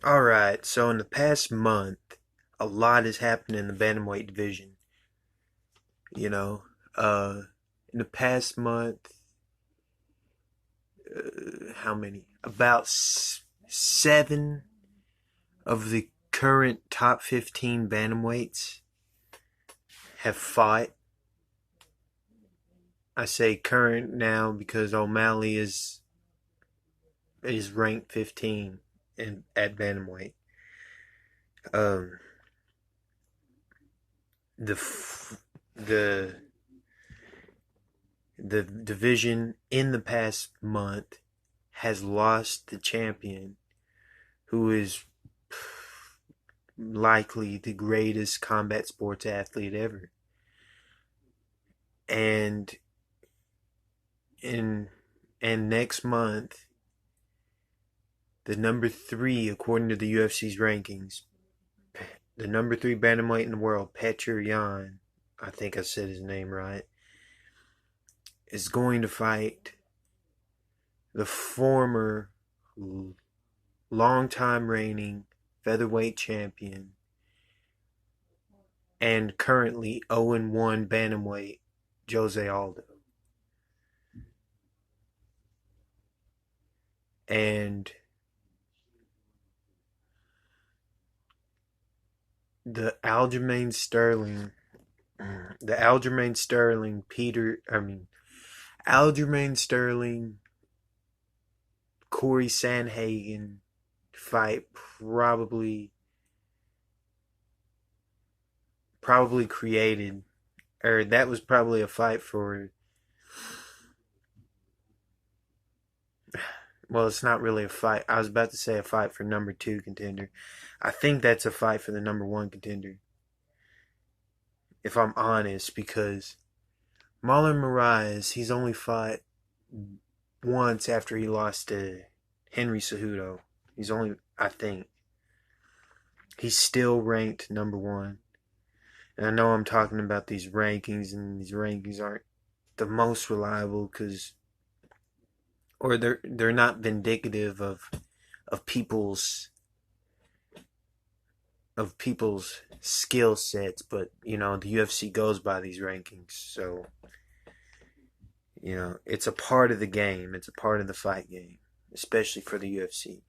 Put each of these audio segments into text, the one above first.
Alright, so in the past month, a lot has happened in the bantamweight division. You know, uh, in the past month, how many? About seven of the current top 15 bantamweights have fought. I say current now because O'Malley is ranked 15 at bantamweight. Um, the the the division in the past month has lost the champion, who is likely the greatest combat sports athlete ever. And in and next month, the number three, according to the UFC's rankings, the number three bantamweight in the world, Petr Yan, I think I said his name right, is going to fight the former long-time reigning featherweight champion and currently 0-1 bantamweight Jose Aldo. And the Aljamain Sterling, Aljamain Sterling, Corey Sandhagen fight probably created, or that was probably a fight for, well, it's not really a fight. I was about to say a fight for number two contender. I think that's a fight for the number one contender, if I'm honest, because Marlon Moraes, he's only fought once after he lost to Henry Cejudo. I think, he's still ranked number one. And I know I'm talking about these rankings, and these rankings aren't the most reliable or they're not vindicative of people's skill sets, but the UFC goes by these rankings, so it's a part of the game. It's a part of the fight game, especially for the UFC.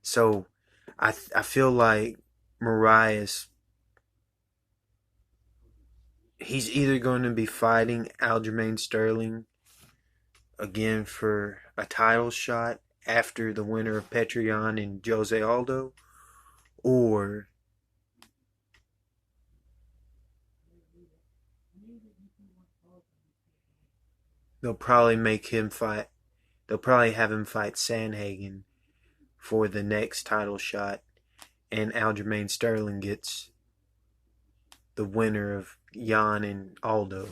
So I feel like Marias, he's either going to be fighting Aljamain Sterling again for a title shot after the winner of Petr Yan and Jose Aldo, or they'll probably make him fight. They'll probably have him fight Sandhagen for the next title shot, and Aljamain Sterling gets the winner of Yan and Aldo.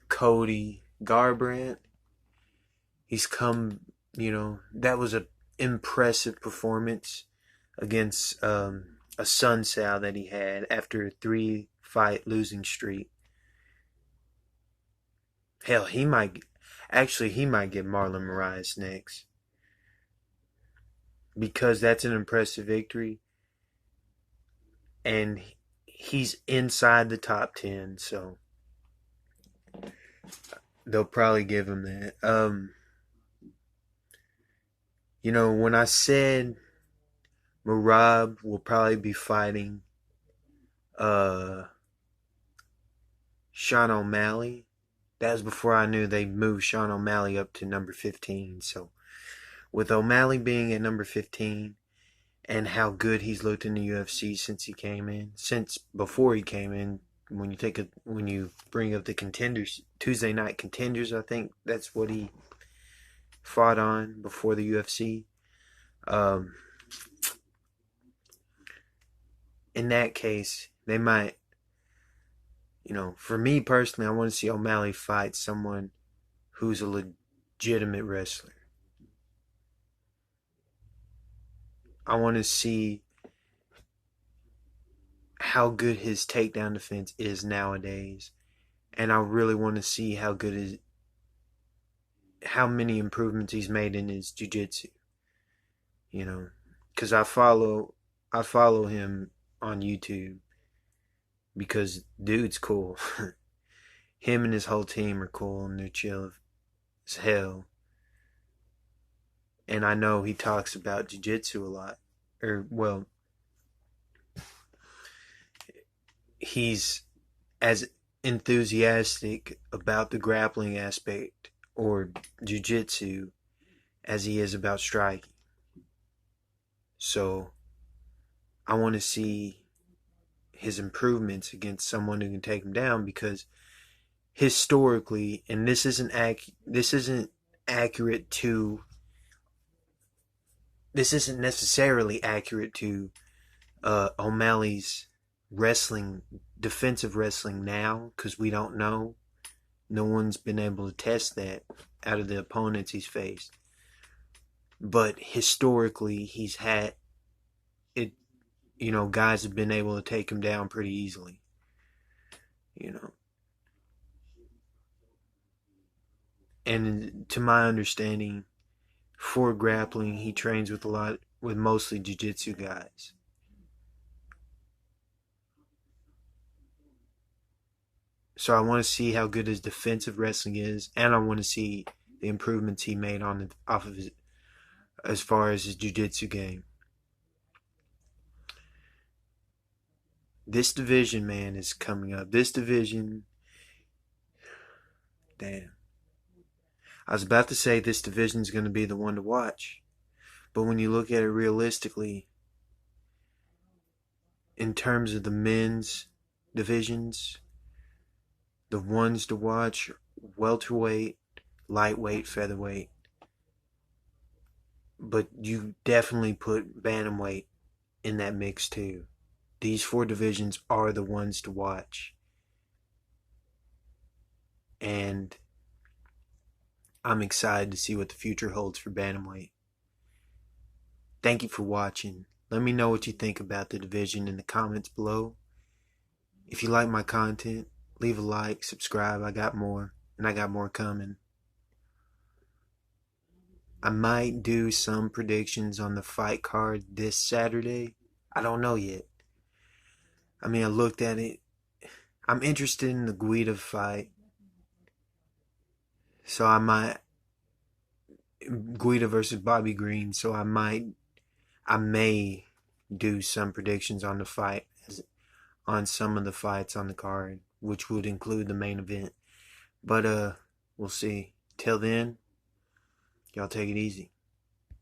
Cody Garbrandt, he's come, that was an impressive performance against a Sun Sal that he had after a 3-fight losing streak. Hell, he might get Marlon Moraes next, because that's an impressive victory, and he's inside the top 10, so they'll probably give him that. When I said Merab will probably be fighting Sean O'Malley, that was before I knew they moved Sean O'Malley up to number 15. So with O'Malley being at number 15 and how good he's looked in the UFC since before he came in, when you bring up the contenders, Tuesday night contenders, I think that's what he fought on before the UFC. In that case, they might, for me personally, I want to see O'Malley fight someone who's a legitimate wrestler. I want to see how good his takedown defense is nowadays, and I really want to see how many improvements he's made in his jiu-jitsu. You know, because I follow him on YouTube because dude's cool. Him and his whole team are cool and they're chill as hell. And I know he talks about jiu-jitsu a lot. Or, well, he's as enthusiastic about the grappling aspect or jiu-jitsu as he is about striking. So, I want to see his improvements against someone who can take him down because historically, and this isn't necessarily accurate to O'Malley's wrestling, defensive wrestling now, because we don't know. No one's been able to test that out of the opponents he's faced. But historically, he's had it. You know, guys have been able to take him down pretty easily. You know, and to my understanding, for grappling, he trains with mostly jiu-jitsu guys. So I want to see how good his defensive wrestling is, and I want to see the improvements he made off of his as far as his jiu-jitsu game. This division, man, is coming up. This division, damn. I was about to say this division is going to be the one to watch, but when you look at it realistically, in terms of the men's divisions, the ones to watch: welterweight, lightweight, featherweight. But you definitely put bantamweight in that mix too. These four divisions are the ones to watch. And I'm excited to see what the future holds for bantamweight. Thank you for watching. Let me know what you think about the division in the comments below. If you like my content, leave a like, subscribe. I got more, and I got more coming. I might do some predictions on the fight card this Saturday. I don't know yet. I mean, I looked at it. I'm interested in the Guida fight. So I might Guida versus Bobby Green. So I may do some predictions on the fight, on some of the fights on the card, which would include the main event. But we'll see. Till then, y'all take it easy.